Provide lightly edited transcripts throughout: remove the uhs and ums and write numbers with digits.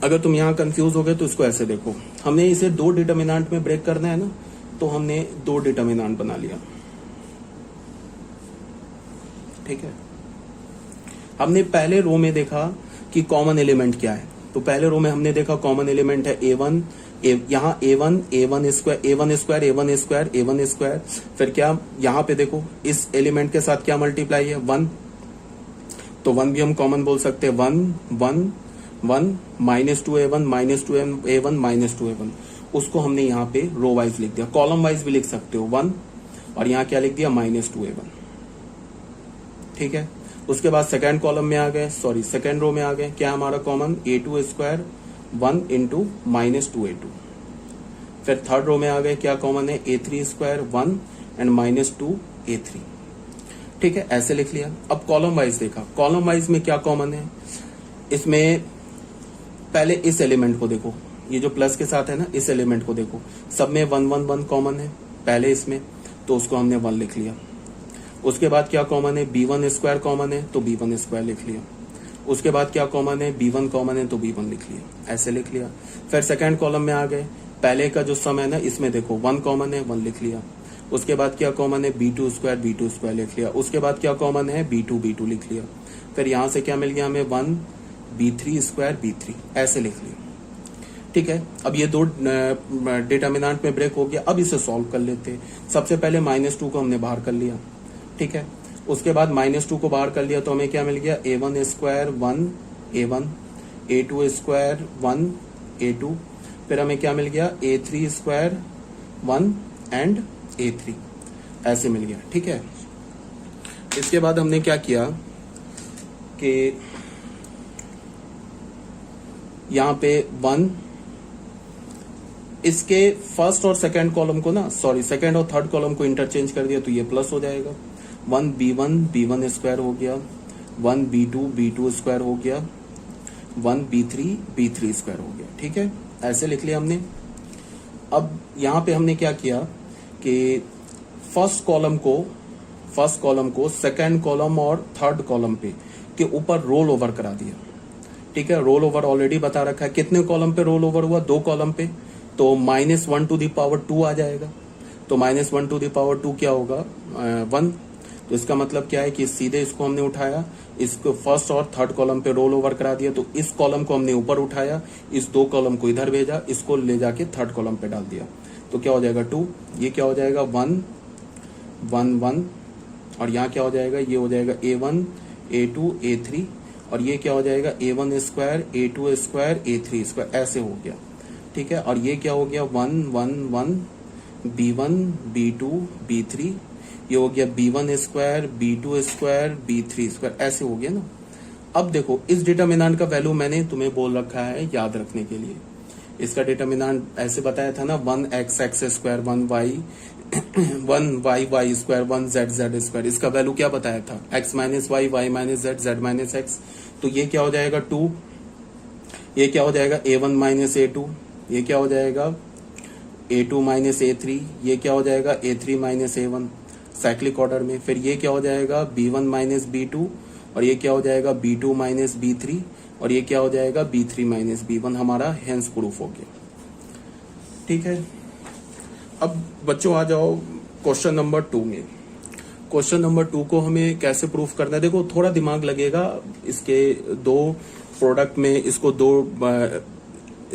अगर तुम यहाँ कंफ्यूज हो गए तो इसको ऐसे देखो, हमने इसे दो डिटर्मिनेंट में ब्रेक करना है ना, तो हमने दो डिटर्मिनेंट बना लिया। ठीक है, हमने पहले रो में देखा कि कॉमन एलिमेंट क्या है, तो पहले रो में हमने देखा कॉमन एलिमेंट है A1, यहाँ A1 स्क्वायर, फिर क्या यहाँ पे देखो इस एलिमेंट के साथ क्या मल्टीप्लाई है 1, तो 1 भी हम कॉमन बोल सकते हैं, 1 1 1 -2A1 -2A1 उसको हमने यहाँ पे रो वाइज लिख दिया, कॉलम वाइज भी लिख सकते हो 1 और यहाँ क्या लिख दिया -2A1। ठीक है, उसके बाद सेकेंड कॉलम में आ गए, सॉरी सेकेंड रो में आ गए, क्या हमारा common A2 square 1 into -2A2। फिर थर्ड रो में आ गए, क्या कॉमन है A3 स्क्वायर 1 एंड -2A3। ठीक है, ऐसे लिख लिया। अब कॉलम वाइज देखा, कॉलम वाइज में क्या कॉमन है, इसमें पहले इस एलिमेंट को देखो, ये जो प्लस के साथ है ना, इस एलिमेंट को देखो, सब में 1 1 1 कॉमन है पहले इसमें, तो उसको हमने 1 लिख लिया। उसके बाद क्या कॉमन है, B1 स्क्वायर कॉमन है, तो B1 स्क्वायर लिख लिया। उसके बाद क्या कॉमन है, B1 कॉमन है, तो B1 लिख लिया, ऐसे लिख लिया। फिर सेकंड कॉलम में आ गए, पहले का जो सम है ना, इसमें देखो 1 कॉमन है, 1 लिख लिया। उसके बाद क्या कॉमन है, B2 स्क्वायर लिख लिया। उसके बाद क्या कॉमन है, B2 लिख लिया। फिर यहां से क्या मिल गया हमें 1 B3 स्क्वायर B3, ऐसे लिख लिया। ठीक है, अब ये दो डिटर्मिनेंट में ब्रेक हो गया। अब इसे सॉल्व कर लेते हैं। सबसे पहले -2 को हमने बाहर कर लिया। ठीक है, उसके बाद -2 को बाहर कर लिया तो हमें क्या मिल गया, A1 square 1 A1, A2 square 1 A2, फिर हमें क्या मिल गया A3 स्क्वायर 1 एंड A3, ऐसे मिल गया। ठीक है, इसके बाद हमने क्या किया कि यहां पे 1, इसके फर्स्ट और सेकंड कॉलम को ना, सॉरी सेकंड और थर्ड कॉलम को इंटरचेंज कर दिया तो ये प्लस हो जाएगा। 1 B1 स्क्वायर हो गया, 1 B2 स्क्वायर हो गया, 1 B3 स्क्वायर हो गया। ठीक है, ऐसे लिख लिया हमने। अब यहां पे हमने क्या किया कि फर्स्ट कॉलम को सेकंड कॉलम और थर्ड कॉलम पे के ऊपर रोल ओवर करा दिया। ठीक है, रोल ओवर ऑलरेडी बता रखा है, कितने कॉलम पे रोल ओवर हुआ, 2 कॉलम पे, तो -1 टू द पावर 2 आ जाएगा। तो -1 टू द पावर 2 क्या होगा 1, तो इसका मतलब क्या है कि सीधे इसको हमने उठाया, इसको फर्स्ट और थर्ड कॉलम पे रोल ओवर करा दिया, तो इस कॉलम को हमने ऊपर उठाया, इस 2 कॉलम को इधर भेजा, इसको ले जाके थर्ड कॉलम पे डाल दिया, तो क्या हो जाएगा 2, ये क्या हो जाएगा 1 1 1, और यहाँ क्या हो जाएगा, ये हो जाएगा A1 A2 A3, और ये क्या हो जाएगा A1 square A2 square A3 square, ऐसे हो गया। ठीक है, और ये क्या हो गया 1 1 1 B1 B2 B3, ये हो गया B1 square B2 square B3 square, ऐसे हो गया ना। अब देखो इस डिटर्मिनेंट का वैल्यू मैंने तुम्हें बोल रखा है याद रखने के लिए। इसका डिटर्मिनेंट ऐसे बताया था ना, 1x square 1y 1y square 1z square, इसका वैल्यू क्या बताया था, x minus y y minus z z minus x. तो ये क्या हो जाएगा 2, ये क्या हो जाएगा A1 माइनस A2, ये क्या हो जाएगा A2 माइनस A3, ये क्या हो जाएगा A3 minus A1 cyclic order में। फिर ये क्या हो जाएगा B1 माइनस B2, और ये क्या हो जाएगा B2 माइनस B3, और ये क्या हो जाएगा B3 माइनस B1, हमारा हेंस प्रूफ हो गया। ठीक है, अब बच्चों आ जाओ क्वेश्चन नंबर 2 में। क्वेश्चन नंबर 2 को हमें कैसे प्रूफ करना है, देखो थोड़ा दिमाग लगेगा इसके दो प्रोडक्ट में, इसको दो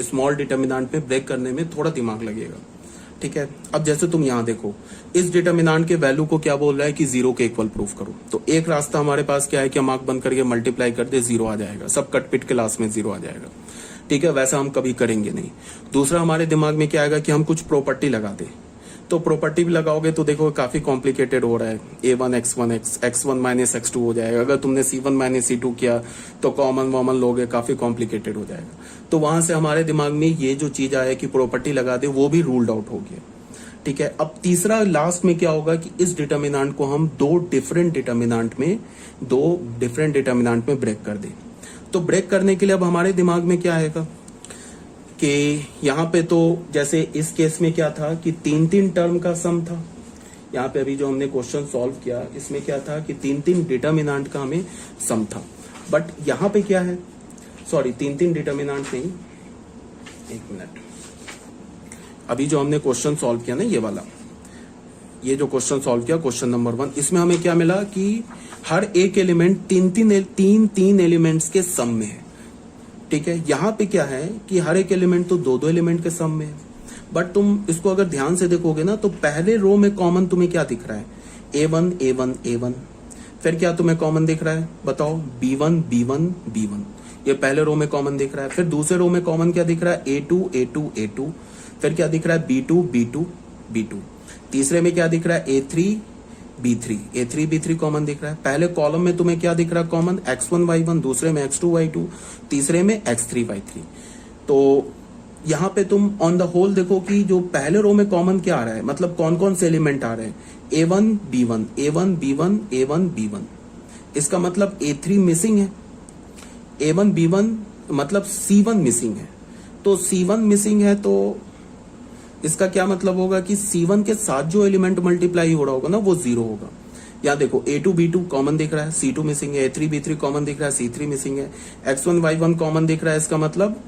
स्मॉल डिटर्मिनेंट में ब्रेक करने में थोड़ा दिमाग लगेगा। ठीक है, अब जैसे तुम यहाँ देखो, इस डिटर्मिनेंट के वैल्यू को क्या बोल रहा है कि 0 के इक्वल प्रूफ करो, तो एक रास्ता हमारे पास क्या है कि हम आंख बंद करके मल्टीप्लाई कर दे, 0 आ जाएगा, सब कटपिट के लास्ट में 0 आ जाएगा। ठीक है, वैसा हम कभी करेंगे नहीं। दूसरा हमारे दिमाग में क्या आएगा कि हम कुछ प्रॉपर्टी लगा दे, तो प्रॉपर्टी भी लगाओगे तो देखो काफी कॉम्प्लिकेटेड हो रहा है, A1 X1 X1 minus X2 हो जाएगा। अगर तुमने C1 माइनस C2 किया तो कॉमन वॉमन लोगे, काफी कॉम्प्लिकेटेड हो जाएगा। तो वहां से हमारे दिमाग में ये जो चीज आया कि प्रॉपर्टी लगा दे, वो भी रूल्ड आउट हो गया। ठीक है, अब तीसरा लास्ट में क्या होगा कि इस डिटर्मिनेंट को हम दो डिफरेंट डिटर्मिनेंट में ब्रेक कर दे। तो ब्रेक करने के लिए अब हमारे दिमाग में क्या आएगा कि यहाँ पे तो जैसे इस केस में क्या था कि 3 टर्म का सम था। यहाँ पे अभी जो हमने क्वेश्चन सॉल्व किया इसमें क्या था कि 3 डिटर्मिनेंट का हमें सम था। बट यहाँ पे क्या है, सॉरी 3 डिटर्मिनेंट नहीं, एक मिनट, अभी जो हमने क्वेश्चन सॉल्व किया ना, ये वाला, ये जो क्वेश्चन सॉल्व किया क्वेश्चन नंबर 1, इसमें हमें क्या मिला कि हर एक एलिमेंट तीन एलिमेंट्स के सम में है। ठीक है, यहां पे क्या है कि हर एक एलिमेंट तो दो एलिमेंट के सम में है। बट तुम इसको अगर ध्यान से देखोगे ना, तो पहले रो में कॉमन तुम्हें क्या दिख रहा है? A1 A1 A1। फिर क्या तुम्हें कॉमन दिख रहा है बताओ? B1 B1 B1, ये पहले रो में कॉमन दिख रहा है। फिर दूसरे रो में कॉमन क्या दिख रहा है? A2 A2 A2। फिर क्या दिख रहा है? B2 B2 B2। तीसरे में क्या दिख रहा है? A3 B3 A3 B3 common दिख रहा है। पहले कॉलम में तुम्हें क्या दिख रहा है कॉमन? X1 Y1, दूसरे में X2 Y2, तीसरे में X3 Y3। तो यहां पे तुम ऑन द होल देखो कि जो पहले रो में कॉमन क्या आ रहा है, मतलब कौन कौन से एलिमेंट आ रहे हैं? A1 B1 A1 B1 A1 B1। इसका मतलब A3 मिसिंग है, A1 B1 मतलब C1 मिसिंग है। तो C1 मिसिंग है, तो इसका क्या मतलब होगा कि C1 के साथ जो एलिमेंट मल्टीप्लाई हो रहा होगा ना, वो 0 होगा। यहाँ देखो A2 B2 कॉमन दिख रहा है, C2 मिसिंग है, A3 B3 कॉमन दिख रहा है, C3 मिसिंग है, X1 Y1 कॉमन दिख रहा है, इसका मतलब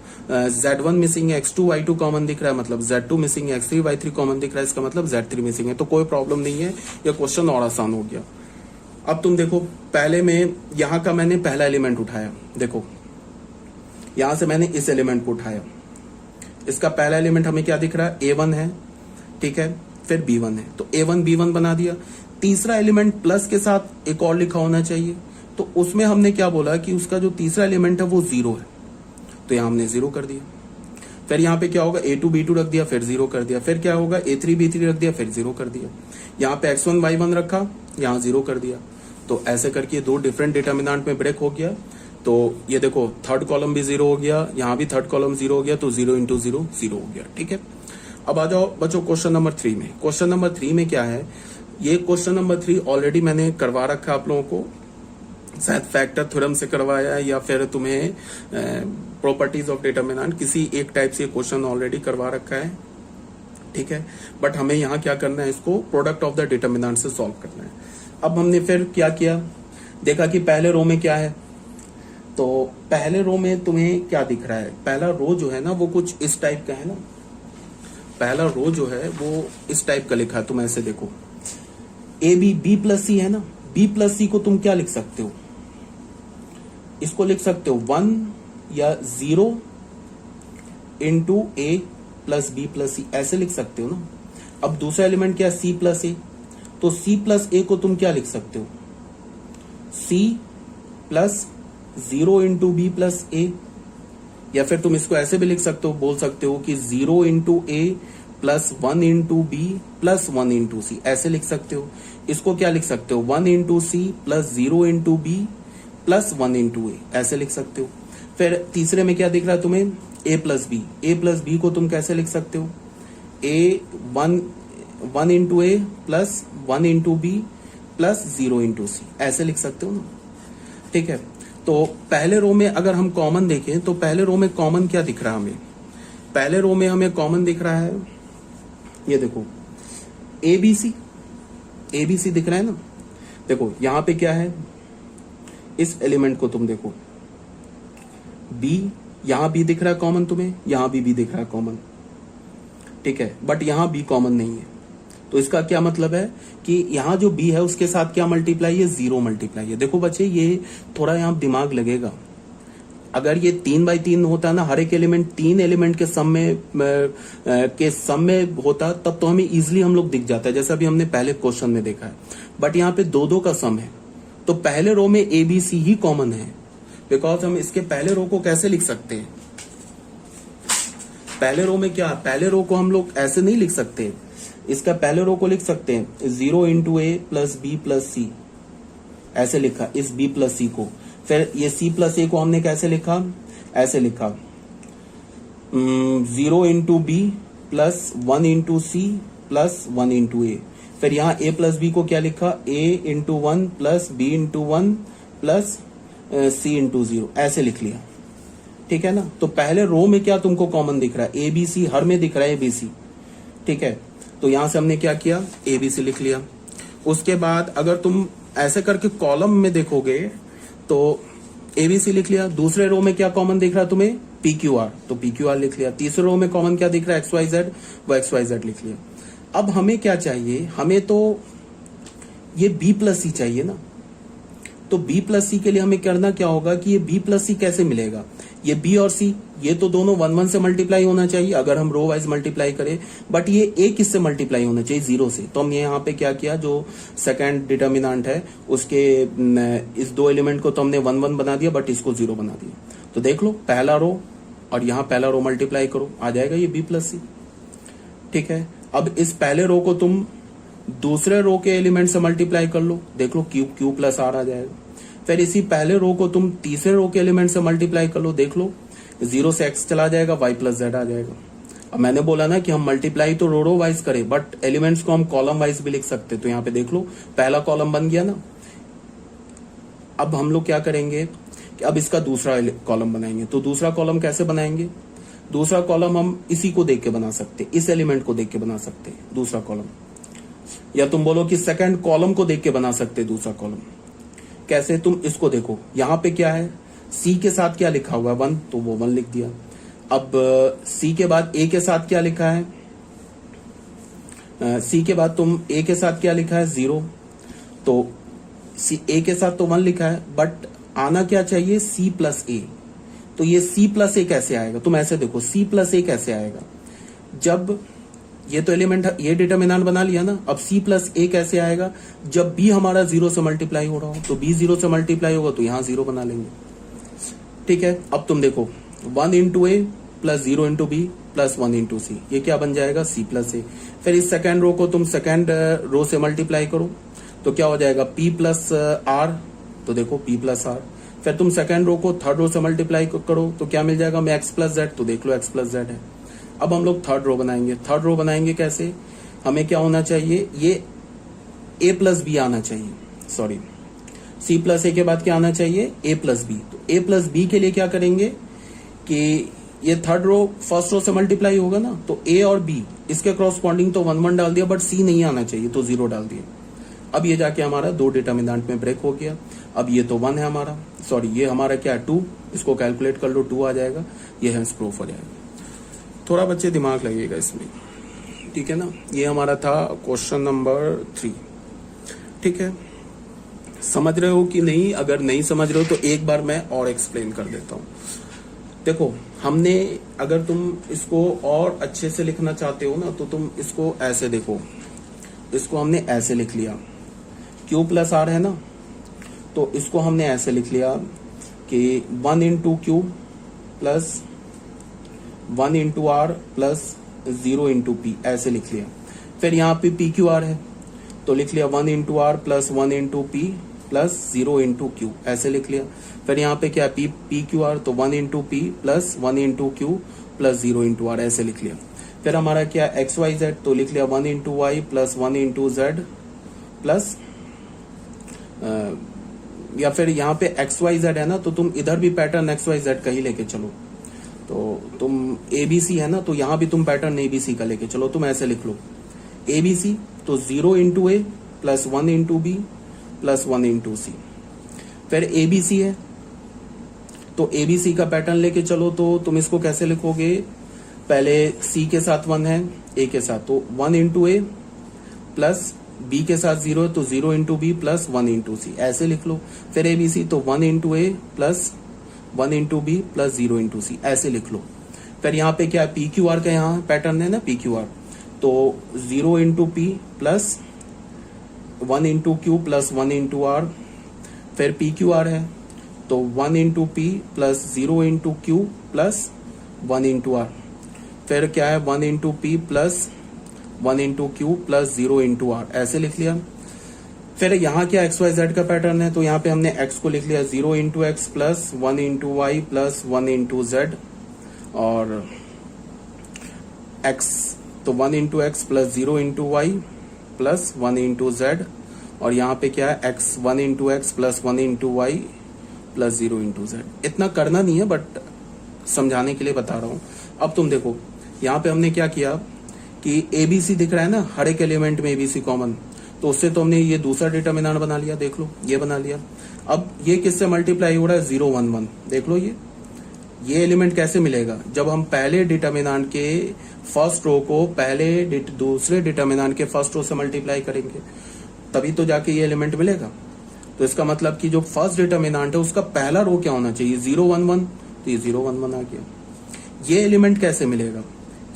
Z1 मिसिंग है, X2 Y2 कॉमन दिख रहा है, मतलब Z2 मिसिंग है, X3 Y3 कॉमन दिख रहा है, इसका मतलब Z3 मिसिंग है। तो कोई प्रॉब्लम नहीं है, यह क्वेश्चन और आसान हो गया। अब तुम देखो, पहले में यहाँ का मैंने पहला एलिमेंट उठाया, देखो यहां से मैंने इस एलिमेंट को उठाया, इसका पहला एलिमेंट हमें क्या दिख रहा है? A1 है, ठीक है, फिर B1 है, तो A1 B1 बना दिया। तीसरा एलिमेंट प्लस के साथ एक और लिखा होना चाहिए, तो उसमें हमने क्या बोला कि उसका जो तीसरा एलिमेंट है वो 0 है, तो यहां हमने 0 कर दिया। फिर यहाँ पे क्या होगा? A2 B2 रख दिया, फिर 0 कर दिया। फिर क्या होगा? A3 B3 रख दिया, फिर 0 कर दिया। यहाँ पे X1 Y1 रखा, यहाँ 0 कर दिया। तो ऐसे करके दो डिफरेंट डिटर्मिनेंट में ब्रेक हो गया। तो ये देखो, थर्ड कॉलम भी 0 हो गया, यहाँ भी थर्ड कॉलम 0 हो गया, तो 0 इंटू 0 0 हो गया। ठीक है, अब आ जाओ बच्चों क्वेश्चन नंबर 3 में। क्वेश्चन नंबर 3 में क्या है? ये क्वेश्चन नंबर 3 ऑलरेडी मैंने करवा रखा है आप लोगों को, शायद फैक्टर थ्योरम से करवाया है या फिर तुम्हें प्रॉपर्टीज ऑफ डिटर्मिनेंट, किसी एक टाइप से क्वेश्चन ऑलरेडी करवा रखा है। ठीक है, बट हमें यहाँ क्या करना है? इसको प्रोडक्ट ऑफ द डिटर्मिनेंट से सॉल्व करना है। अब हमने फिर क्या किया? देखा कि पहले रो में क्या है, तो पहले रो में तुम्हें क्या दिख रहा है? पहला रो जो है ना, वो कुछ इस टाइप का है ना, पहला रो जो है वो इस टाइप का लिखा है। तुम ऐसे देखो, ए बी बी प्लस सी है ना, बी प्लस सी को तुम क्या लिख सकते हो? इसको लिख सकते हो 1 या 0 into A plus B plus सी, ऐसे लिख सकते हो ना। अब दूसरा एलिमेंट क्या है? सी प्लस ए, तो सी प्लस ए को तुम क्या लिख सकते हो? C plus 0 into B plus A, या फिर तुम इसको ऐसे भी लिख सकते हो, बोल सकते हो कि 0 into A plus 1 into B plus 1 into C, ऐसे लिख सकते हो। इसको क्या लिख सकते हो? 1 into C plus 0 into B plus 1 into A, ऐसे लिख सकते हो। फिर तीसरे में क्या दिख रहा है तुम्हें? A plus B, A plus B को तुम कैसे लिख सकते हो? A 1 into A plus 1 into B plus 0 into C, ऐसे लिख सकते हो ना। ठीक है, तो पहले रो में अगर हम कॉमन देखें, तो पहले रो में कॉमन क्या दिख रहा है हमें? पहले रो में हमें कॉमन दिख रहा है, ये देखो एबीसी, एबीसी दिख रहा है ना। देखो यहां पे क्या है, इस एलिमेंट को तुम देखो, बी, यहां बी दिख रहा है कॉमन तुम्हें, यहां भी दिख रहा है कॉमन। ठीक है, बट यहां बी कॉमन नहीं है, तो इसका क्या मतलब है कि यहां जो बी है उसके साथ क्या मल्टीप्लाई है? 0 मल्टीप्लाई है। देखो बच्चे, ये थोड़ा यहां दिमाग लगेगा। अगर ये 3 बाई 3 होता ना, हर एक एलिमेंट 3 एलिमेंट के सम में होता, तब तो हमें इजिली हम लोग दिख जाता है, जैसा भी हमने पहले क्वेश्चन में देखा है। बट यहाँ पे 2 का सम है, तो पहले रो में ए बी सी ही कॉमन है, बिकॉज हम इसके पहले रो को कैसे लिख सकते हैं? पहले रो में क्या, पहले रो को हम लोग ऐसे नहीं लिख सकते, इसका पहले रो को लिख सकते हैं 0 into A plus B plus सी, ऐसे लिखा इस बी प्लस सी को। फिर ये सी प्लस ए को हमने कैसे लिखा? ऐसे लिखा 0 into B plus 1 into C plus 1 into A. फिर यहाँ ए प्लस बी को क्या लिखा? A into 1 plus B into 1 plus C into 0, ऐसे लिख लिया। ठीक है ना, तो पहले रो में क्या तुमको कॉमन दिख रहा है? ए बी सी, हर में दिख रहा है ए बी सी। ठीक है, तो यहां से हमने क्या किया? ए बी सी लिख लिया। उसके बाद अगर तुम ऐसे करके कॉलम में देखोगे, तो एबीसी लिख लिया। दूसरे रो में क्या कॉमन दिख रहा है तुम्हें? पी क्यू आर, तो पी क्यू आर लिख लिया। तीसरे रो में कॉमन क्या दिख रहा है? एक्स वाई जेड, वो एक्स वाई जेड लिख लिया। अब हमें क्या चाहिए? हमें तो ये बी प्लस सी चाहिए ना। तो बी प्लस सी के लिए हमें करना क्या होगा कि ये बी प्लस सी कैसे मिलेगा? ये बी और सी ये तो दोनों 1 1 से मल्टीप्लाई होना चाहिए अगर हम रो वाइज मल्टीप्लाई करें, बट ये ए किससे मल्टीप्लाई होना चाहिए? 0 से। तो हमने यहाँ पे क्या किया, जो सेकंड डिटर्मिनेंट है उसके इस दो एलिमेंट को तो हमने 1 1 बना दिया, बट इसको 0 बना दिया। तो देख लो पहला रो और यहाँ पहला रो मल्टीप्लाई करो, आ जाएगा ये बी प्लस सी। ठीक है, अब इस पहले रो को तुम दूसरे रो के एलिमेंट से मल्टीप्लाई कर लो, देख लो क्यू प्लस आर आ जाएगा। फिर इसी पहले रो को तुम तीसरे रो के एलिमेंट से मल्टीप्लाई कर लो, देख लो 0 से x चला जाएगा, y प्लस जेड आ जाएगा। अब मैंने बोला ना कि हम मल्टीप्लाई तो रो वाइज करें, बट एलिमेंट्स को हम कॉलम वाइज भी लिख सकते। तो यहाँ पे देख लो पहला कॉलम बन गया ना। अब हम लोग क्या करेंगे कि अब इसका दूसरा कॉलम बनाएंगे। तो दूसरा कॉलम कैसे बनाएंगे? दूसरा कॉलम हम इसी को देख के बना सकते, इस एलिमेंट को देख के बना सकते दूसरा कॉलम, या तुम बोलो कि सेकंड कॉलम को देख के बना सकते दूसरा कॉलम। कैसे? तुम इसको देखो, यहां पे क्या है, सी के साथ क्या लिखा हुआ है? 1, तो वो 1 लिख दिया। अब सी के बाद ए के साथ क्या लिखा है? सी के बाद तुम ए के साथ क्या लिखा है? 0। तो सी ए के साथ तो 1 लिखा है, बट आना क्या चाहिए? सी प्लस ए। तो ये सी प्लस ए कैसे आएगा? तुम ऐसे देखो, सी प्लस ए कैसे आएगा? जब ये तो एलिमेंट ये डिटर्मिनेंट बना लिया ना, अब सी प्लस ए कैसे आएगा? जब बी हमारा 0 से मल्टीप्लाई हो रहा हो, तो बी 0 से मल्टीप्लाई होगा तो यहां 0 बना लेंगे। ठीक है, अब तुम देखो 1 into A plus 0 into B plus 1 into C, ये क्या बन जाएगा? C plus A. फिर इस सेकेंड रो को तुम सेकेंड रो से मल्टीप्लाई करो तो क्या हो जाएगा? पी प्लस आर, तो देखो पी प्लस आर। फिर तुम सेकेंड रो को थर्ड रो से मल्टीप्लाई करो तो क्या मिल जाएगा? में एक्स प्लस जेड, तो देख लो एक्स प्लस जेड है। अब हम लोग थर्ड रो बनाएंगे। थर्ड रो बनाएंगे कैसे? हमें क्या होना चाहिए? ये ए प्लस बी आना चाहिए, सॉरी सी प्लस ए के बाद क्या आना चाहिए? ए प्लस बी। तो ए प्लस बी के लिए क्या करेंगे कि ये थर्ड रो फर्स्ट रो से मल्टीप्लाई होगा ना, तो ए और बी इसके क्रॉसपॉन्डिंग तो 1 1 डाल दिया, बट सी नहीं आना चाहिए तो 0 डाल दिया। अब ये जाके हमारा दो डिटर्मिनेंट में ब्रेक हो गया। अब ये तो 1 है हमारा, सॉरी ये हमारा क्या है? 2। इसको कैलकुलेट कर लो, 2 आ जाएगा, ये हेंस प्रूफ हो जाएगा। थोड़ा बच्चे दिमाग लगेगा इसमें, ठीक है ना। ये हमारा था क्वेश्चन नंबर 3। ठीक है, समझ रहे हो कि नहीं? अगर नहीं समझ रहे हो तो एक बार मैं और एक्सप्लेन कर देता हूँ। देखो हमने, अगर तुम इसको और अच्छे से लिखना चाहते हो ना, तो तुम इसको ऐसे देखो, इसको हमने ऐसे लिख लिया, Q प्लस आर है ना, तो इसको हमने ऐसे लिख लिया कि 1 into q plus 1 into r plus 0 into p, ऐसे लिख लिया। फिर यहाँ पे पी क्यू आर है तो लिख लिया 1 into r plus 1 into p plus 0 into q, ऐसे लिख लिया। फिर यहाँ पे क्या? पी क्यू आर, तो 1 into p plus 1 into q plus 0 into r, ऐसे लिख लिया। फिर हमारा क्या? एक्स वाई जेड, तो लिख लिया 1 into y plus 1 into z plus, या फिर यहाँ पे एक्स वाई जेड है ना, तो तुम इधर भी पैटर्न एक्स वाई जेड का ही लेके चलो। तो तुम एबीसी है ना, तो यहां भी तुम पैटर्न एबीसी का लेके चलो। तुम ऐसे लिख लो एबीसी, तो 0 into A plus 1 into B plus 1 into C. फिर एबीसी है तो एबीसी का पैटर्न लेके चलो, तो तुम इसको कैसे लिखोगे? पहले सी के साथ 1 है, ए के साथ, तो 1 इंटू ए प्लस बी के साथ 0 है, तो 0 into B plus 1 into C, ऐसे लिख लो। फिर एबीसी, तो 1 into A plus 1 into B plus 0 into C, ऐसे लिख लो। फिर यहाँ पे क्या? पी क्यू आर का यहाँ पैटर्न है ना, पी क्यू आर, तो 0 into p plus 1 into q plus 1 into r. फिर पी क्यू आर है तो 1 into p plus 0 into q plus 1 into r. फिर क्या है? 1 into p plus 1 into q plus 0 into r, ऐसे लिख लिया। फिर यहाँ क्या? एक्स वाई जेड का पैटर्न है, तो यहाँ पे हमने एक्स को लिख लिया 0 into x plus 1 into y plus 1 into z, और एक्स तो 1 into x plus 0 into y plus 1 into z, और यहाँ पे क्या है? X 1 into x plus 1 into y plus 0 into z. इतना करना नहीं है, बट समझाने के लिए बता रहा हूँ। अब तुम देखो यहाँ पे हमने क्या किया कि एबीसी दिख रहा है ना, हर एक एलिमेंट में एबीसी कॉमन, तो उससे तो हमने ये दूसरा डिटर्मिनेंट बना लिया, देख लो ये बना लिया। अब ये किससे मल्टीप्लाई हो रहा है, 0 1 1, देख लो ये एलिमेंट कैसे मिलेगा, जब हम पहले डिटर्मिनेंट के फर्स्ट रो को दूसरे डिटर्मिनेंट के फर्स्ट रो से मल्टीप्लाई करेंगे, तभी तो जाके ये एलिमेंट मिलेगा। तो इसका मतलब कि जो फर्स्ट डिटर्मिनेंट है उसका पहला रो क्या होना चाहिए, 0 1 1, तो ये 0 1 1 आ गया। ये एलिमेंट कैसे मिलेगा,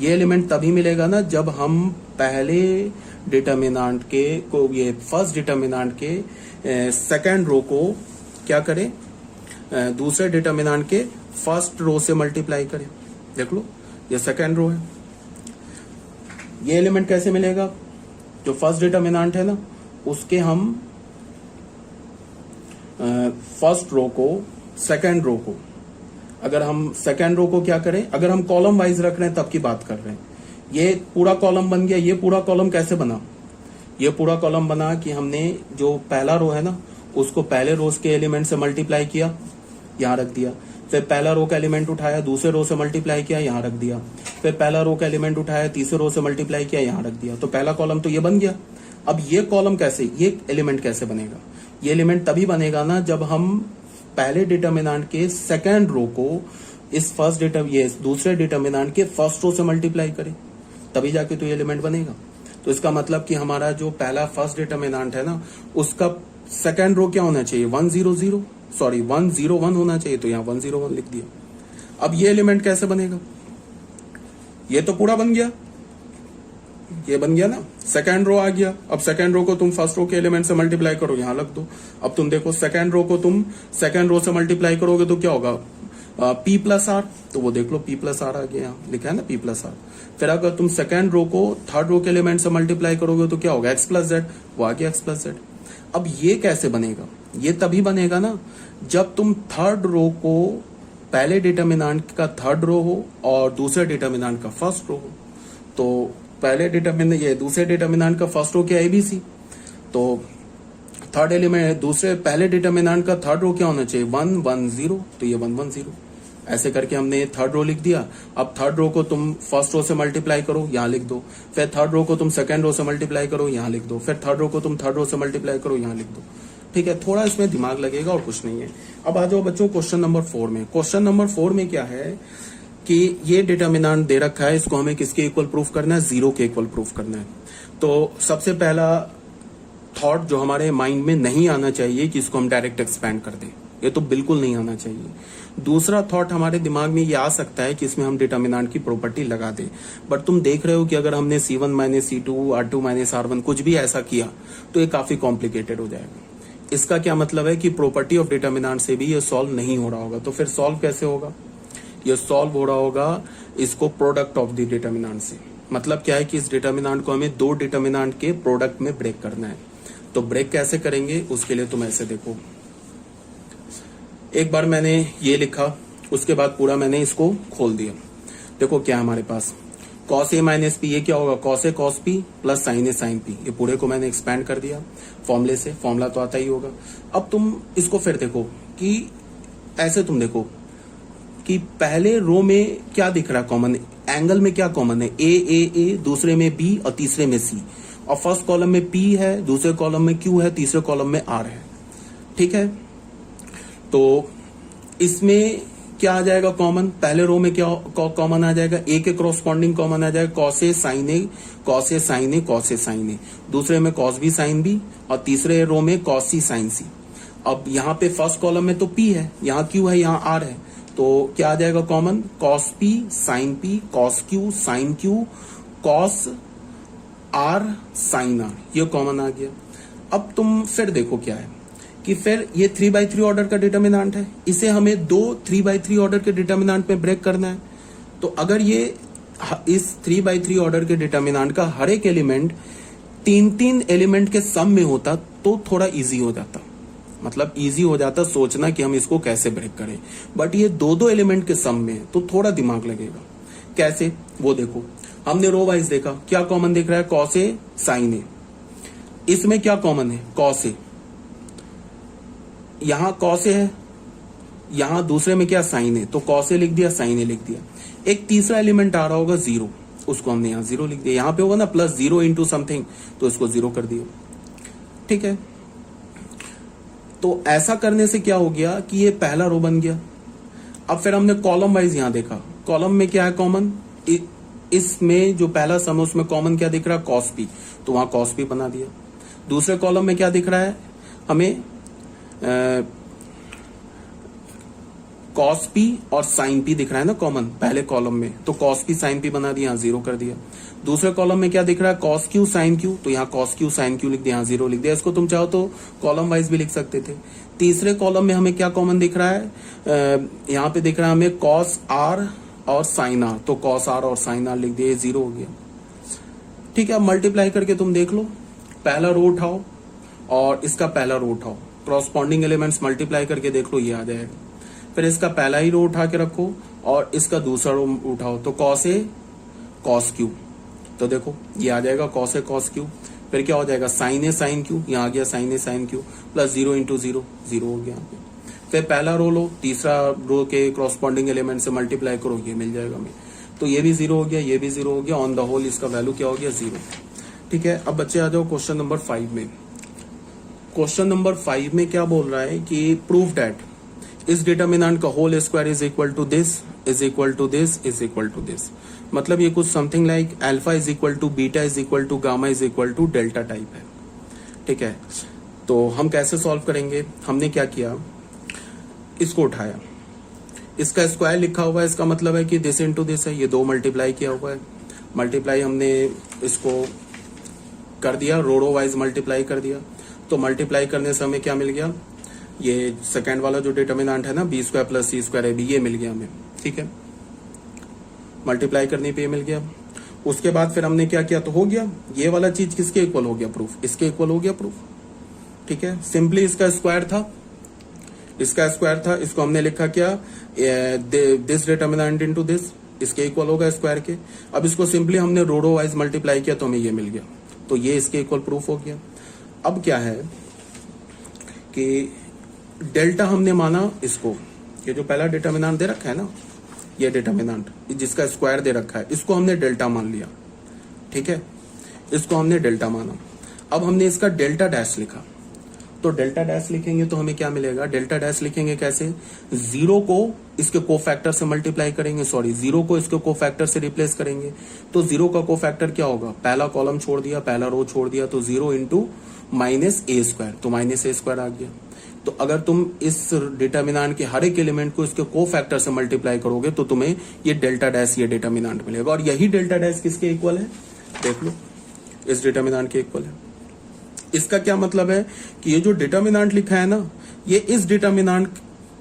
ये एलिमेंट तभी मिलेगा ना जब हम पहले डिटर्मिनेंट के को ये फर्स्ट डिटर्मिनेंट के सेकंड रो को क्या करें, दूसरे डिटर्मिनेंट के फर्स्ट रो से मल्टीप्लाई करें। देख लो ये सेकंड रो है। ये एलिमेंट कैसे मिलेगा, जो फर्स्ट डिटर्मिनेंट है ना उसके हम फर्स्ट रो को सेकंड रो को, अगर हम सेकंड रो को क्या करें, अगर हम कॉलम वाइज रख रहे हैं तब की बात कर रहे हैं। ये पूरा कॉलम बन गया, ये पूरा कॉलम कैसे बना, ये पूरा कॉलम बना कि हमने जो पहला रो है ना उसको पहले रोज के एलिमेंट से मल्टीप्लाई किया, यहां रख दिया। फिर पहला रो का एलिमेंट उठाया, दूसरे रो से मल्टीप्लाई किया, यहां रख दिया। फिर पहला रो का एलिमेंट उठाया, तीसरे रो से मल्टीप्लाई किया, यहां रख दिया। तो पहला कॉलम तो ये बन गया। अब ये कॉलम कैसे, ये एलिमेंट कैसे बनेगा, ये एलिमेंट तभी बनेगा ना जब हम पहले डिटर्मिनेंट के सेकंड रो को इस दूसरे डिटर्मिनेंट के फर्स्ट रो से मल्टीप्लाई करें, तभी जाके तो ये एलिमेंट बनेगा। तो इसका मतलब कि हमारा जो पहला फर्स्ट डिटर्मिनेंट है ना उसका सेकंड रो क्या होना चाहिए, 1 0 1 होना चाहिए, तो यहाँ 1 0 1 लिख दिया। अब ये एलिमेंट कैसे बनेगा, ये तो पूरा बन गया, ये बन गया ना, सेकंड रो आ गया। अब सेकंड रो को तुम फर्स्ट रो के एलिमेंट से मल्टीप्लाई करो, यहां लग दो। अब तुम देखो सेकंड रो को तुम सेकंड रो से मल्टीप्लाई करोगे तो क्या होगा, P प्लस आर, तो वो देख लो P प्लस आर आ गया, यहाँ लिखा है ना P प्लस आर। फिर अगर तुम सेकंड रो को थर्ड रो के एलिमेंट से मल्टीप्लाई करोगे तो क्या होगा, x प्लस जेड, वो आ गया x प्लस जेड। अब ये कैसे बनेगा, ये तभी बनेगा ना जब तुम थर्ड रो को पहले डिटर्मिनेंट का थर्ड रो हो और दूसरे डिटर्मिनेंट का फर्स्ट रो हो। तो पहले डिटर्मिनेंट, ये दूसरे डिटर्मिनेंट का फर्स्ट रो क्या ABC, तो थर्ड एलिमेंट दूसरे पहले डिटर्मिनेंट का थर्ड रो क्या होना चाहिए, 1 1 0, तो ये 1 1 0। ऐसे करके हमने थर्ड रो लिख दिया। अब थर्ड रो को तुम फर्स्ट रो से मल्टीप्लाई करो, यहाँ लिख दो। फिर थर्ड रो को तुम सेकंड रो से मल्टीप्लाई करो, यहाँ लिख दो। फिर थर्ड रो को तुम थर्ड रो से मल्टीप्लाई करो, यहाँ लिख दो। ठीक है, थोड़ा इसमें दिमाग लगेगा और कुछ नहीं है। अब आ जाओ बच्चों क्वेश्चन नंबर 4 में। क्वेश्चन नंबर 4 में क्या है कि ये डिटर्मिनेंट दे रखा है, इसको हमें किसके इक्वल प्रूफ करना है, 0 के इक्वल प्रूफ करना है। तो सबसे पहला थॉट जो हमारे माइंड में नहीं आना चाहिए कि इसको हम डायरेक्ट एक्सपैंड कर दें, ये तो बिल्कुल नहीं आना चाहिए। दूसरा थॉट हमारे दिमाग में ये आ सकता है कि इसमें हम डिटर्मिनेंट की प्रॉपर्टी लगा दें, बट तुम देख रहे हो कि अगर हमने C1 minus C2 R2 minus R1 कुछ भी ऐसा किया तो ये काफी कॉम्प्लिकेटेड हो जाएगा। इसका क्या मतलब है कि प्रॉपर्टी ऑफ डिटर्मिनेंट से भी ये सॉल्व नहीं हो रहा होगा। तो फिर सॉल्व कैसे होगा, ये सॉल्व हो रहा होगा इसको प्रोडक्ट ऑफ द डिटर्मिनेंट से। मतलब क्या है कि इस डिटर्मिनेंट को हमें दो डिटर्मिनेंट के प्रोडक्ट में ब्रेक करना है। तो ब्रेक कैसे करेंगे, उसके लिए तुम ऐसे देखो, एक बार मैंने ये लिखा, उसके बाद पूरा मैंने इसको खोल दिया। देखो क्या हमारे पास cos a माइनस पी, ये क्या होगा cos a cos p plus sin a sin p। ये पूरे को मैंने एक्सपैंड कर दिया फॉर्मूले से, फॉर्मूला तो आता ही होगा। अब तुम इसको फिर देखो कि ऐसे तुम देखो कि पहले रो में क्या दिख रहा है कॉमन, एंगल में क्या कॉमन है, ए, दूसरे में बी और तीसरे में सी, और फर्स्ट कॉलम में पी है, दूसरे कॉलम में क्यू है, तीसरे कॉलम में आर है। ठीक है, तो इसमें क्या आ जाएगा कॉमन, पहले रो में क्या कॉमन आ जाएगा, ए के क्रॉसपॉन्डिंग कॉमन आ जाएगा cos a sin a cos a sin a cos a sin a, दूसरे में cos b sin b और तीसरे रो में cos c sin c। अब यहाँ पे फर्स्ट कॉलम में तो p है, यहाँ q है, यहाँ r है, तो क्या आ जाएगा common, cos p sin p cos q sin q cos r sin r, ये कॉमन आ गया। अब तुम फिर देखो क्या है कि फिर ये 3/3 ऑर्डर का डिटर्मिनेंट है, इसे हमें दो 3/3 ऑर्डर के डिटर्मिनेंट में ब्रेक करना है। तो अगर ये इस 3/3 ऑर्डर के डिटर्मिनेंट का हर एक एलिमेंट 3-3 एलिमेंट के सम में होता तो थोड़ा इजी हो जाता, मतलब इजी हो जाता सोचना कि हम इसको कैसे ब्रेक करें। बट ये 2-2 एलिमेंट के सम में तो थोड़ा दिमाग लगेगा। कैसे, वो देखो, हमने रो वाइज देखा, क्या कॉमन दिख रहा है, cos a sin a। इसमें क्या कॉमन है, cos a, यहां cos a है, यहां दूसरे में क्या sin a, तो cos a लिख दिया, sin a लिख दिया। एक तीसरा एलिमेंट आ रहा होगा 0, उसको हमने यहां 0 लिख दिया। यहां पे होगा ना प्लस 0 इंटू समथिंग, तो इसको 0 कर दिया। ठीक है, तो ऐसा करने से क्या हो गया कि ये पहला रो बन गया। अब फिर हमने कॉलम वाइज यहां देखा, कॉलम में क्या है कॉमन, इसमें जो पहला सम है उसमें कॉमन क्या दिख रहा है, कॉस पी, तो वहां कॉस पी बना दिया। दूसरे कॉलम में क्या दिख रहा है हमें, कॉस पी और साइन पी दिख रहा है ना कॉमन पहले कॉलम में, तो कॉस पी साइन पी बना दिया, यहां 0 कर दिया। दूसरे कॉलम में क्या दिख रहा है, कॉस क्यू साइन क्यू, तो यहाँ कॉस क्यू साइन क्यू लिख दिया, यहाँ 0 लिख दिया। इसको तुम चाहो तो कॉलम वाइज भी लिख सकते थे। तीसरे कॉलम में हमें क्या कॉमन दिख रहा है, यहाँ पे दिख रहा है हमें कॉस आर और साइन आर, तो कॉस आर और साइन आर लिख दिया, 0 हो गया। ठीक है, अब मल्टीप्लाई करके तुम देख लो, पहला रो उठाओ और इसका पहला रो उठाओ, क्रॉसपॉन्डिंग एलिमेंट्स मल्टीप्लाई करके देख लो, ये आ जाएगा। फिर इसका पहला ही रो उठा के रखो और इसका दूसरा रो उठाओ, तो कॉस ए कॉस क्यू, तो देखो ये आ जाएगा कॉस ए कॉस क्यू। फिर क्या हो जाएगा, साइन ए साइन क्यू, यहाँ आ गया साइन ए साइन क्यू, प्लस 0 इंटू 0, 0 हो गया यहाँ पे। फिर पहला रो लो, तीसरा रो के क्रॉसपॉन्डिंग एलिमेंट से मल्टीप्लाई करो, ये मिल जाएगा हमें, तो ये भी 0 हो गया, ये भी 0 हो गया, ऑन द होल इसका वैल्यू क्या हो गया, 0। ठीक है, अब बच्चे आ जाओ क्वेश्चन नंबर 5 में। क्वेश्चन नंबर 5 में क्या बोल रहा है कि प्रूव दैट इस डिटर्मिनेंट का whole square is equal to this is equal to this is equal to this. मतलब ये कुछ something like alpha is equal to beta is equal to gamma is equal to delta type है। ठीक है, तो हम कैसे सॉल्व करेंगे, हमने क्या किया, इसको उठाया, इसका स्क्वायर लिखा हुआ है, इसका मतलब है कि दिस इनटू दिस है, ये 2 मल्टीप्लाई किया हुआ है, मल्टीप्लाई हमने इसको कर दिया, रो वाइज मल्टीप्लाई कर दिया। तो मल्टीप्लाई करने से हमें क्या मिल गया, ये सेकंड वाला जो डिटर्मिनेंट है ना, बी स्क्वायर प्लस सी स्क्वायर है बी, ये मिल गया हमें। ठीक है, मल्टीप्लाई करने पे ये मिल गया। उसके बाद फिर हमने क्या किया, तो हो गया ये वाला चीज किसके इक्वल हो गया, प्रूफ, इसके इक्वल हो गया प्रूफ। ठीक है, सिंपली इसका स्क्वायर था, इसका स्क्वायर था, इसको हमने लिखा क्या, दिस डिटर्मिनेंट इनटू दिस, इसके इक्वल होगा स्क्वायर के। अब इसको सिंपली हमने रो वाइज मल्टीप्लाई किया तो हमें ये मिल गया, तो ये इसके इक्वल प्रूफ हो गया। अब क्या है कि डेल्टा हमने माना इसको, ये जो पहला डिटर्मिनेंट दे रखा है ना, ये डिटर्मिनेंट जिसका स्क्वायर दे रखा है, इसको हमने डेल्टा मान लिया। ठीक है, इसको हमने डेल्टा माना। अब हमने इसका डेल्टा डैश लिखा, तो डेल्टा डैश लिखेंगे तो हमें क्या मिलेगा, डेल्टा डैश लिखेंगे कैसे, 0 को इसके कोफैक्टर से मल्टीप्लाई करेंगे, सॉरी 0 को इसके कोफैक्टर से रिप्लेस करेंगे। तो 0 का कोफैक्टर क्या होगा, पहला कॉलम छोड़ दिया, पहला रो छोड़ दिया, तो 0 इंटू माइनस ए स्क्वायर, तो माइनस ए स्क्वायर आ गया। तो अगर तुम इस डिटर्मिनेंट के हर एक एलिमेंट को इसके कोफैक्टर से मल्टीप्लाई करोगे तो तुम्हें ये डेल्टा डैश, ये डिटर्मिनेंट मिलेगा। और यही डेल्टा डैश किसके इक्वल है, देख लो, इस डिटर्मिनेंट के इक्वल है। इसका क्या मतलब है कि ये जो डिटर्मिनेंट लिखा है ना, ये इस डिटर्मिनेंट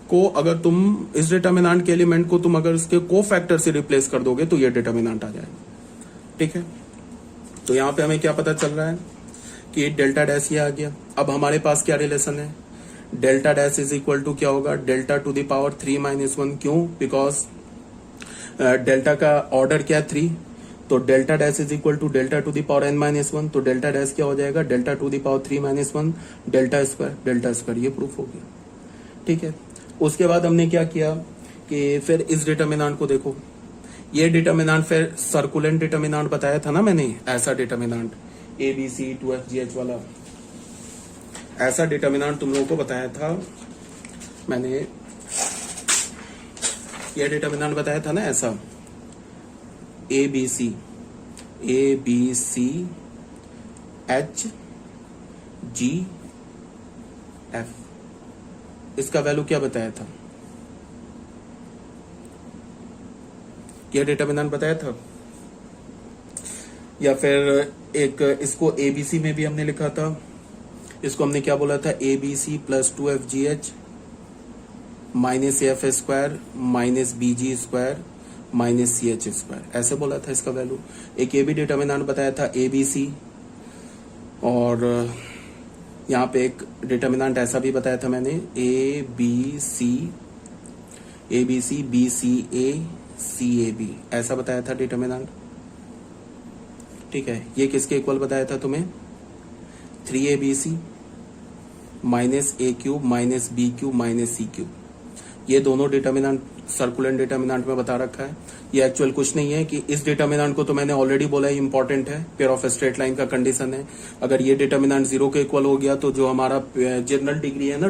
को, अगर तुम इस डिटर्मिनेंट के एलिमेंट को तुम अगर इसके कोफैक्टर से रिप्लेस कर दोगे तो ये डिटर्मिनेंट आ जाएगा। ठीक है, तो यहां पे हमें क्या पता चल रहा है कि डेल्टा डैश ये आ गया। अब हमारे पास क्या रिलेशन है, delta dash is equal to क्या होगा, delta to the power 3 minus 1, क्यों, बिकॉज डेल्टा का ऑर्डर क्या 3, तो delta dash is equal to delta to the power n minus 1, तो डेल्टा डैश क्या हो जाएगा, delta to the power 3 minus 1 delta square, ये प्रूफ हो गया। ठीक है, उसके बाद हमने क्या किया कि फिर इस डिटर्मिनेंट को देखो, ये डिटर्मिनेंट फिर सर्कुलेंट डिटर्मिनेंट बताया था ना मैंने, ऐसा डिटर्मिनेंट ABC 2FGH वाला, ऐसा डिटर्मिनेंट तुम लोगों को बताया था मैंने, ये डिटर्मिनेंट बताया था ना ऐसा, ABC HGF, इसका वैल्यू क्या बताया था, यह डिटर्मिनेंट बताया था। या फिर एक इसको ABC में भी हमने लिखा था, इसको हमने क्या बोला था, ABC plus 2FGH minus AF square minus BG square minus CH square, ऐसे बोला था इसका वैल्यू। एक ये भी डिटर्मिनेंट बताया था ABC, और यहाँ पे एक डिटर्मिनेंट ऐसा भी बताया था मैंने, ABC BCA CAB, ऐसा बताया था डिटर्मिनेंट। ठीक है, ये किसके इक्वल बताया था तुम्हें, 3ABC minus A cube minus B cube minus C cube, ये दोनों डिटर्मिनेंट सर्कुलेंट डिटर्मिनेंट में बता रखा है। ये एक्चुअल कुछ नहीं है कि इस डिटर्मिनेंट को तो मैंने ऑलरेडी बोला है इंपॉर्टेंट है, पेयर ऑफ स्ट्रेट लाइन का कंडीशन है। अगर ये डिटर्मिनेंट 0 के इक्वल हो गया तो जो हमारा जनरल डिग्री है ना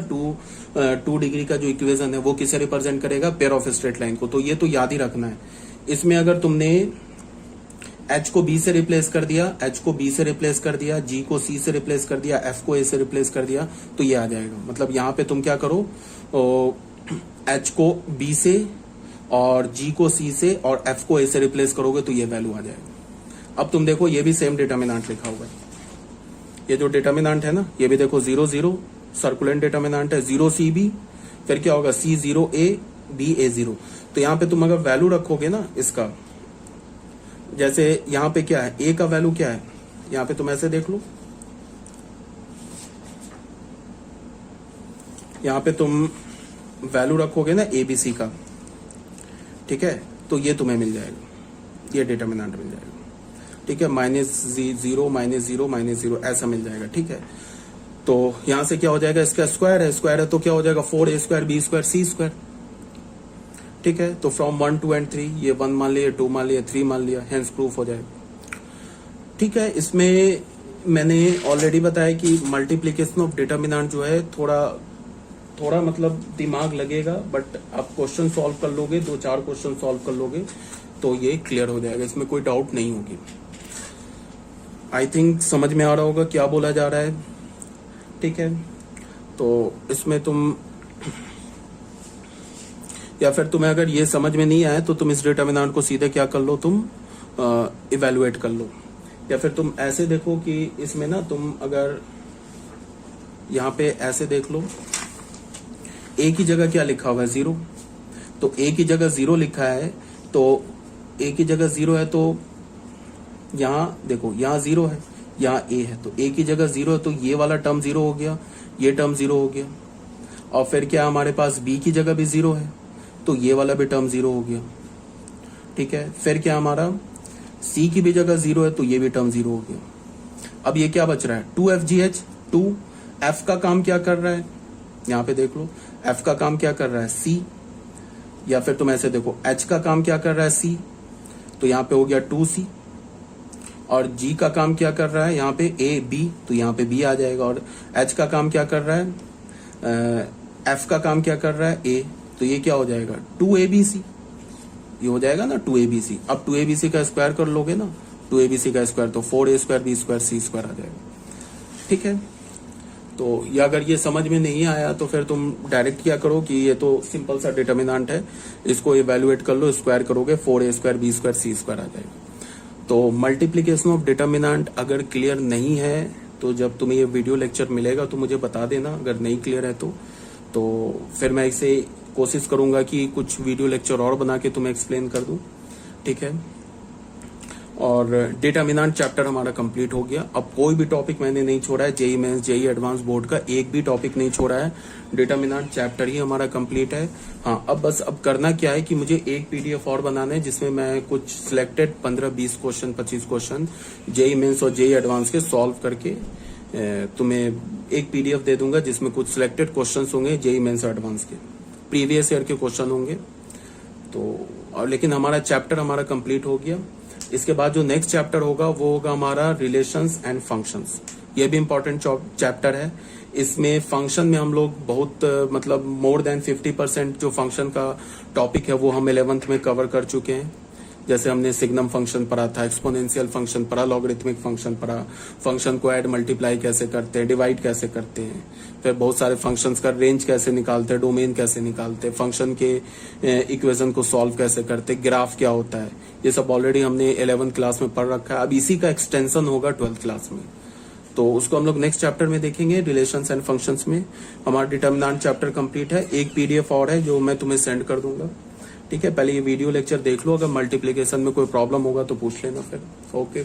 2 डिग्री का जो इक्वेशन है वो किसे रिप्रेजेंट करेगा, पेयर ऑफ स्ट्रेट लाइन को। तो ये तो याद ही रखना है। इसमें अगर तुमने H को B से रिप्लेस कर दिया, H को B से रिप्लेस कर दिया, G को C से रिप्लेस कर दिया, F को A से रिप्लेस कर दिया, तो ये आ जाएगा। मतलब यहाँ पे तुम क्या करो, H को B से और G को C से और F को A से रिप्लेस करोगे तो ये वैल्यू आ जाएगा। अब तुम देखो ये भी सेम डिटर्मिनेंट लिखा हुआ है। ये जो डिटर्मिनेंट है ना, ये भी देखो 0 0 सर्कुलेंट डिटर्मिनेंट है, 0 CB, फिर क्या होगा C 0 A B A 0। तो यहाँ पे तुम अगर वैल्यू रखोगे ना इसका, जैसे यहाँ पे क्या है, A का वैल्यू क्या है, यहाँ पे तुम ऐसे देख लो, यहाँ पे तुम वैल्यू रखोगे ना ABC का, ठीक है, तो ये तुम्हें मिल जाएगा, ये डिटर्मिनेंट मिल जाएगा, ठीक है, -0 -0 -0 ऐसा मिल जाएगा, ठीक है। तो यहां से क्या हो जाएगा, इसका स्क्वायर है तो क्या हो जाएगा 4A² B² C², ठीक है। तो फ्रॉम 1 2 and 3, ये 1 मान लिया, 2 मान लिया, 3 मान लिया, हेंस प्रूफ हो जाएगा, ठीक है। इसमें मैंने ऑलरेडी बताया कि मल्टीप्लीकेशन ऑफ डिटर्मिनेंट जो है थोड़ा मतलब दिमाग लगेगा, बट आप क्वेश्चन सॉल्व कर लोगे, 2-4 क्वेश्चन सॉल्व कर लोगे तो ये क्लियर हो जाएगा, इसमें कोई डाउट नहीं होगी। आई थिंक समझ में आ रहा होगा क्या बोला जा रहा है, ठीक है। तो इसमें तुम, या फिर तुम्हें अगर ये समझ में नहीं आया तो तुम इस डिटर्मिनेंट को सीधे क्या कर लो, तुम इवेलुएट कर लो, या फिर तुम ऐसे देखो कि इसमें ना तुम अगर यहाँ पे ऐसे देख लो, A की जगह क्या लिखा हुआ है 0, तो A की जगह 0 लिखा है, तो A की जगह 0 है तो यहाँ देखो, यहाँ 0 है, यहाँ A है, तो A की जगह 0 है तो ये वाला टर्म 0 हो गया, ये टर्म 0 हो गया। और फिर क्या हमारे पास B की जगह भी 0 है तो ये वाला भी टर्म 0 हो गया, ठीक है। फिर क्या हमारा C की भी जगह 0 है तो ये भी टर्म 0 हो गया। अब ये क्या बच रहा है 2FGH 2, F का काम क्या कर रहा है, यहाँ पे देख लो, F का काम क्या कर रहा है C, या फिर तुम ऐसे देखो H का काम क्या कर रहा है C, तो यहाँ पे हो गया 2C, और G का काम क्या कर रहा है यहाँ पे A B, तो यहाँ पे B आ जाएगा, और H का काम क्या कर रहा है, F का काम क्या कर रहा है A, तो ये क्या हो जाएगा 2ABC, ये हो जाएगा ना 2ABC। अब 2ABC का स्क्वायर कर लोगे ना, 2ABC का स्क्वायर तो 4A² B² C² आ जाएगा, ठीक है। तो ये अगर ये समझ में नहीं आया तो फिर तुम डायरेक्ट क्या करो कि ये तो सिंपल सा डिटर्मिनेंट है, इसको इवेलुएट कर लो, स्क्वायर करोगे 4A² B² C² आ जाएगा। तो मल्टीप्लीकेशन ऑफ डिटर्मिनेंट अगर क्लियर नहीं है तो जब तुम्हें ये वीडियो लेक्चर मिलेगा तो मुझे बता देना, अगर नहीं क्लियर है तो फिर मैं इसे कोशिश करूंगा कि कुछ वीडियो लेक्चर और बना के तुम्हें एक्सप्लेन कर दूं, ठीक है। और डिटर्मिनेंट चैप्टर हमारा कंप्लीट हो गया। अब कोई भी टॉपिक मैंने नहीं छोड़ा है, JEE Mains JEE Advance board का एक भी टॉपिक नहीं छोड़ा है, डिटर्मिनेंट चैप्टर ही हमारा कंप्लीट है। हाँ, अब करना क्या है कि मुझे एक पीडीएफ और बनाना है जिसमें मैं कुछ selected 15-20 question 25 question JEE Mains और जेई एडवांस के सॉल्व करके तुम्हें एक पीडीएफ दे दूंगा जिसमें कुछ सिलेक्टेड क्वेश्चन होंगे जेई मेंस और एडवांस के, प्रीवियस ईयर के क्वेश्चन होंगे। तो और लेकिन हमारा चैप्टर हमारा कंप्लीट हो गया। इसके बाद जो नेक्स्ट चैप्टर होगा वो होगा हमारा रिलेशंस एंड फंक्शंस। ये भी इंपॉर्टेंट चैप्टर है। इसमें फंक्शन में हम लोग बहुत मतलब मोर देन 50% जो फंक्शन का टॉपिक है वो हम 11th में कवर कर चुके हैं। जैसे हमने सिग्नम फंक्शन पढ़ा था, एक्सपोनेंशियल फंक्शन पढ़ा, लॉगरिथमिक फंक्शन पढ़ा, फंक्शन को ऐड मल्टीप्लाई कैसे करते हैं, डिवाइड कैसे करते हैं, फिर बहुत सारे फंक्शंस का रेंज कैसे निकालते हैं, डोमेन कैसे निकालते हैं, फंक्शन के इक्वेशन को सॉल्व कैसे करते हैं, ग्राफ क्या होता है, ये सब ऑलरेडी हमने 11th क्लास में पढ़ रखा है। अब इसी का एक्सटेंशन होगा 12th क्लास में, तो उसको हम लोग नेक्स्ट चैप्टर में देखेंगे। रिलेशंस एंड फंक्शंस में हमारा डिटर्मिनेंट चैप्टर कंप्लीट है। एक पीडीएफ और है जो मैं तुम्हें सेंड कर दूंगा, ठीक है। पहले ये वीडियो लेक्चर देख लो, अगर मल्टीप्लिकेशन में कोई प्रॉब्लम होगा तो पूछ लेना फिर। ओके।